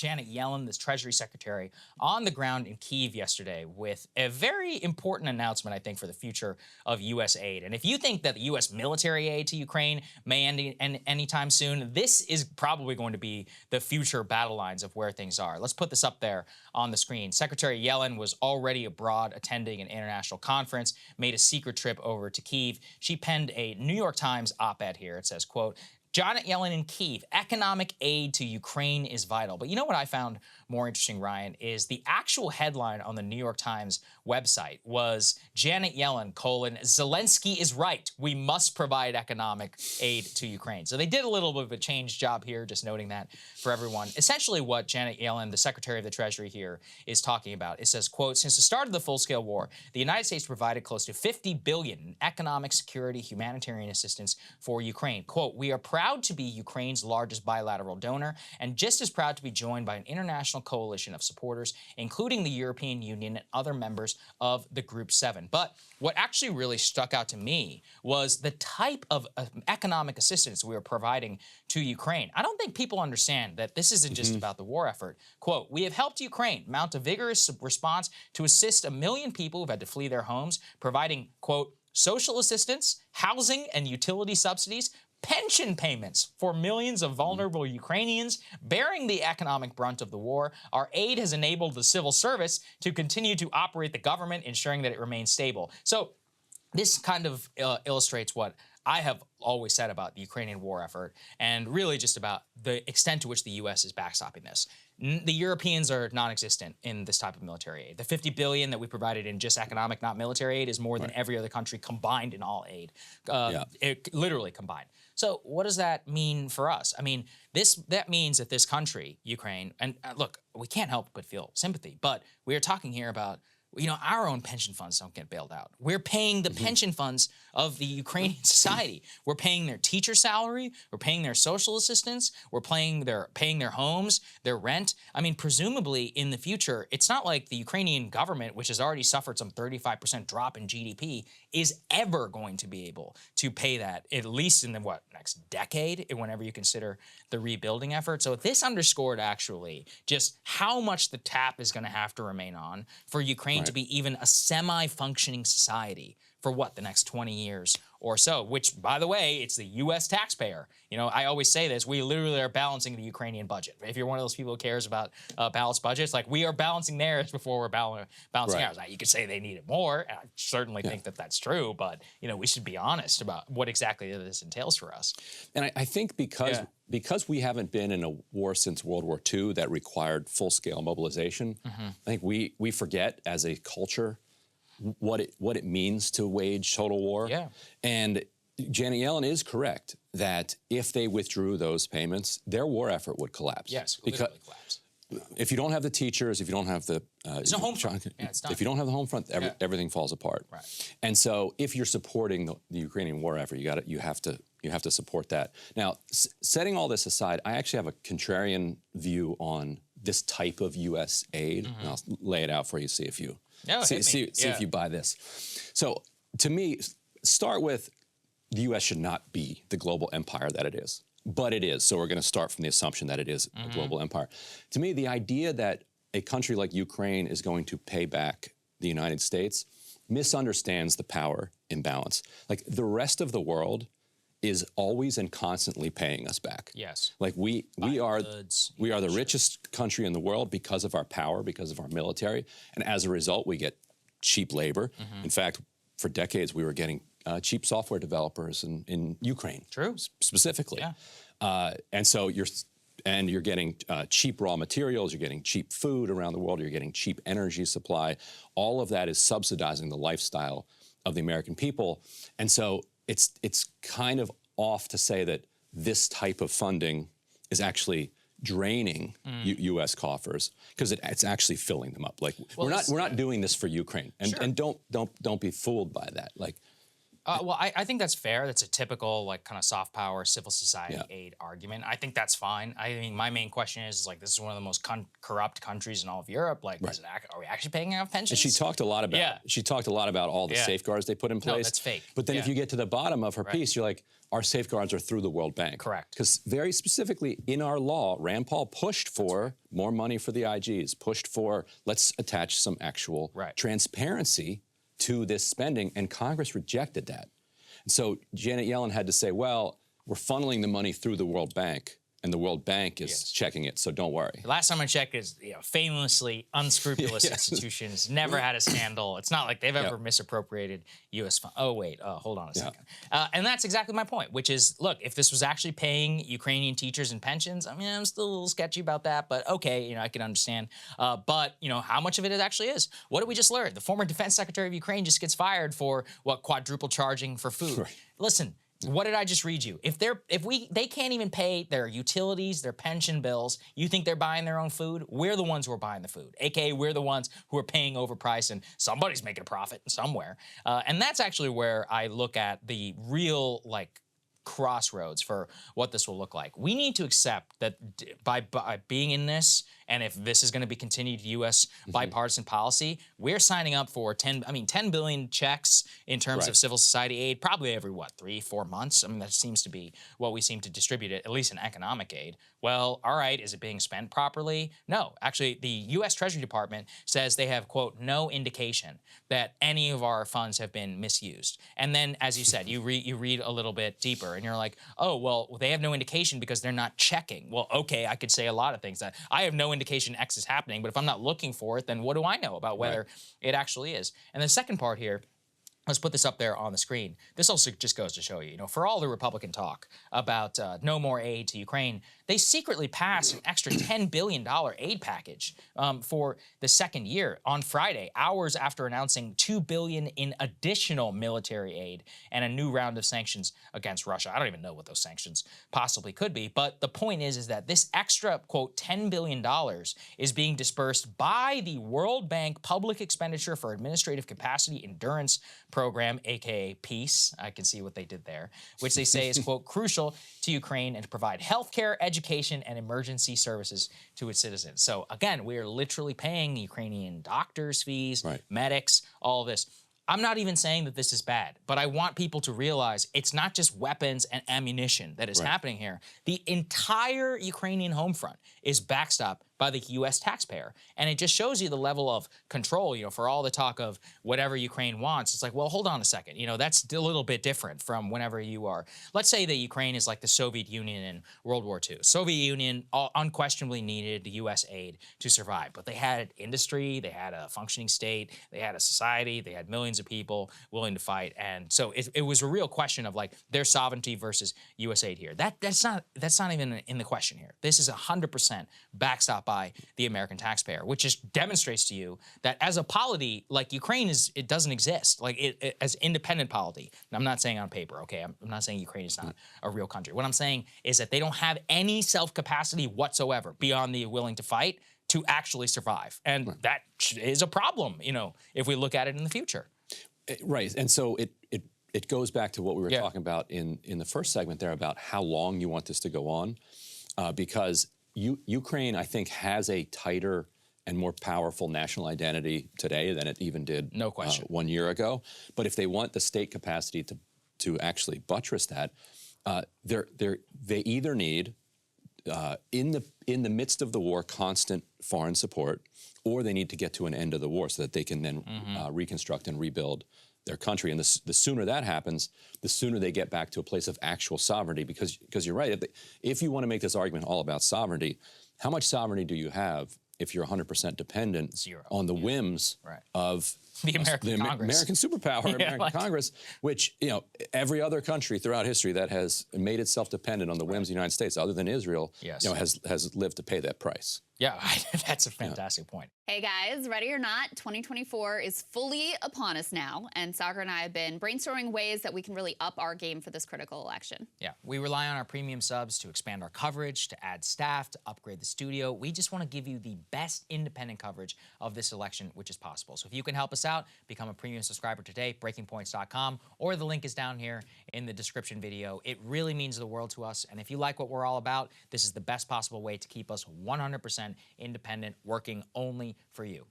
Janet Yellen, this Treasury Secretary, on the ground in Kyiv yesterday with a very important announcement, I think, for the future of U.S. aid. And if you think that the U.S. military aid to Ukraine may end anytime soon, this is probably going to be the future battle lines of where things are. Let's put this up there on the screen. Secretary Yellen was already abroad attending an international conference, made a secret trip over to Kyiv. She penned a New York Times op-ed here. It says, quote, Janet Yellen in Kyiv, economic aid to Ukraine is vital. But you know what I found more interesting, Ryan, is the actual headline on the New York Times website was Janet Yellen, Zelensky is right. We must provide economic aid to Ukraine. So they did a little bit of a change job here, just noting that for everyone. Essentially what Janet Yellen, the Secretary of the Treasury here, is talking about. It says, quote, since the start of the full-scale war, the United States provided close to $50 billion in economic security, humanitarian assistance for Ukraine. Quote, we are proud to be Ukraine's largest bilateral donor and just as proud to be joined by an international coalition of supporters, including the European Union and other members of the Group 7. But what actually really stuck out to me was the type of economic assistance we were providing to Ukraine. I don't think people understand that this isn't just about the war effort. Quote, we have helped Ukraine mount a vigorous response to assist 1 million people who've had to flee their homes, providing, quote, social assistance, housing and utility subsidies, pension payments for millions of vulnerable Ukrainians bearing the economic brunt of the war. Our aid has enabled the civil service to continue to operate the government, ensuring that it remains stable. So this kind of illustrates what I have always said about the Ukrainian war effort and really just about the extent to which the U.S. is backstopping this. The Europeans are non-existent in this type of military aid. The $50 billion that we provided in just economic, not military aid, is more than every other country combined in all aid, literally combined. So what does that mean for us? I mean, that means that this country, Ukraine, and look, we can't help but feel sympathy, but we are talking here about, you know, our own pension funds don't get bailed out. We're paying the pension funds of the Ukrainian society. We're paying their teacher salary. We're paying their social assistance. We're paying their homes, their rent. I mean, presumably in the future, it's not like the Ukrainian government, which has already suffered some 35% drop in GDP, is ever going to be able to pay that, at least in the, next decade, whenever you consider the rebuilding effort. So this underscored actually just how much the tap is going to have to remain on for Ukraine to be even a semi-functioning society for what, the next 20 years or so, which, by the way, it's the U.S. taxpayer. You know, I always say this, we literally are balancing the Ukrainian budget. If you're one of those people who cares about balanced budgets, like we are balancing theirs before we're balancing ours. Now, you could say they need it more, and I certainly think that that's true, but, you know, we should be honest about what exactly this entails for us. And I think because we haven't been in a war since World War II that required full-scale mobilization, I think we forget as a culture what it means to wage total war. Yeah. And Janet Yellen is correct that if they withdrew those payments, their war effort would collapse. Yes, literally collapse. If you don't have the teachers, if you don't have the there's no home front. Yeah, it's done. If you don't have the home front, everything falls apart. Right. And so, if you're supporting the Ukrainian war effort, you have to support that. Now, setting all this aside, I actually have a contrarian view on this type of U.S. aid. And I'll lay it out for you. See if you see if you buy this. So, to me, start with the U.S. should not be the global empire that it is. But it is, so we're going to start from the assumption that it is a global empire. To me, the idea that a country like Ukraine is going to pay back the United States misunderstands the power imbalance. Like, the rest of the world is always and constantly paying us back. Yes. Like, we are the richest country in the world because of our power, because of our military, and as a result, we get cheap labor. In fact, for decades, we were getting cheap software developers in Ukraine. True. Specifically. Yeah. And so you're getting cheap raw materials, you're getting cheap food around the world, you're getting cheap energy supply. All of that is subsidizing the lifestyle of the American people. And so it's kind of off to say that this type of funding is actually draining U.S. coffers, because it's actually filling them up. Like, we're not doing this for Ukraine, and don't be fooled by that. Like, Well, I think that's fair. That's a typical like kind of soft power civil society aid argument. I think that's fine. I mean, my main question is like, this is one of the most corrupt countries in all of Europe. Like, are we actually paying out pensions? And she talked a lot about she talked a lot about all the safeguards they put in place. No, that's fake. But then if you get to the bottom of her piece, you're like, our safeguards are through the World Bank. Correct. Because very specifically in our law, Rand Paul pushed for more money for the IGs, pushed for let's attach some actual transparency to this spending, and Congress rejected that. And so Janet Yellen had to say, well, we're funneling the money through the World Bank, and the World Bank is checking it, so don't worry. The last time I checked is famously unscrupulous institutions, never had a scandal. It's not like they've ever misappropriated U.S. funds. Oh, wait, hold on a second. And that's exactly my point, which is, look, if this was actually paying Ukrainian teachers and pensions, I mean, I'm still a little sketchy about that, but okay, I can understand. But, how much of it actually is? What did we just learn? The former defense secretary of Ukraine just gets fired for, quadruple charging for food. Right. Listen, what did I just read you? If they can't even pay their utilities, their pension bills, you think they're buying their own food? We're the ones who are buying the food, aka we're the ones who are paying overpriced, and somebody's making a profit somewhere. And that's actually where I look at the real crossroads for what this will look like. We need to accept that by being in this, and if this is going to be continued U.S. bipartisan policy, we're signing up for 10 billion checks in terms of civil society aid, probably every, 3-4 months? I mean, that seems to be what we seem to distribute, at least in economic aid. Well, all right, is it being spent properly? No. Actually, the U.S. Treasury Department says they have, quote, no indication that any of our funds have been misused. And then, as you said, you read a little bit deeper, and you're like, oh, well, they have no indication because they're not checking. Well, okay, I could say a lot of things. That I have no indication X is happening, but if I'm not looking for it, then what do I know about whether it actually is? And the second part here, let's put this up there on the screen. This also just goes to show you, for all the Republican talk about no more aid to Ukraine, they secretly passed an extra $10 billion aid package for the second year on Friday, hours after announcing $2 billion in additional military aid and a new round of sanctions against Russia. I don't even know what those sanctions possibly could be, but the point is that this extra, quote, $10 billion is being dispersed by the World Bank Public Expenditure for Administrative Capacity Endurance Program, aka PEACE. I can see what they did there, which they say is, quote, crucial to Ukraine and to provide healthcare, education, and emergency services to its citizens. So again, we are literally paying Ukrainian doctors' fees, medics, all of this. I'm not even saying that this is bad, but I want people to realize it's not just weapons and ammunition that is happening here. The entire Ukrainian home front is backstopped by the U.S. taxpayer. And it just shows you the level of control, for all the talk of whatever Ukraine wants. It's like, well, hold on a second. That's a little bit different from whenever you are. Let's say that Ukraine is like the Soviet Union in World War II. Soviet Union unquestionably needed the U.S. aid to survive, but they had industry, they had a functioning state, they had a society, they had millions of people willing to fight. And so it was a real question of their sovereignty versus U.S. aid here. That's not even in the question here. This is 100% backstop by the American taxpayer, which just demonstrates to you that as a polity, Ukraine it doesn't exist, as independent polity. And I'm not saying on paper, okay? I'm not saying Ukraine is not a real country. What I'm saying is that they don't have any self-capacity whatsoever beyond the willing to fight to actually survive. And that is a problem, if we look at it in the future. Right, and so it goes back to what we were talking about in the first segment there about how long you want this to go on, because Ukraine, I think, has a tighter and more powerful national identity today than it even did 1 year ago. But if they want the state capacity to actually buttress that, they either need, in the midst of the war, constant foreign support, or they need to get to an end of the war so that they can then reconstruct and rebuild their country. And the sooner that happens, the sooner they get back to a place of actual sovereignty. Because you're right, if you want to make this argument all about sovereignty, how much sovereignty do you have if you're 100% dependent on the whims of the American Congress, American superpower, American Congress, which every other country throughout history that has made itself dependent on the whims of the United States, other than Israel, has lived to pay that price. Yeah, that's a fantastic point. Hey guys, ready or not, 2024 is fully upon us now, and Saagar and I have been brainstorming ways that we can really up our game for this critical election. Yeah, we rely on our premium subs to expand our coverage, to add staff, to upgrade the studio. We just want to give you the best independent coverage of this election, which is possible. So if you can help us out, become a premium subscriber today, breakingpoints.com, or the link is down here in the description video. It really means the world to us, and if you like what we're all about, this is the best possible way to keep us 100% independent, working only for you.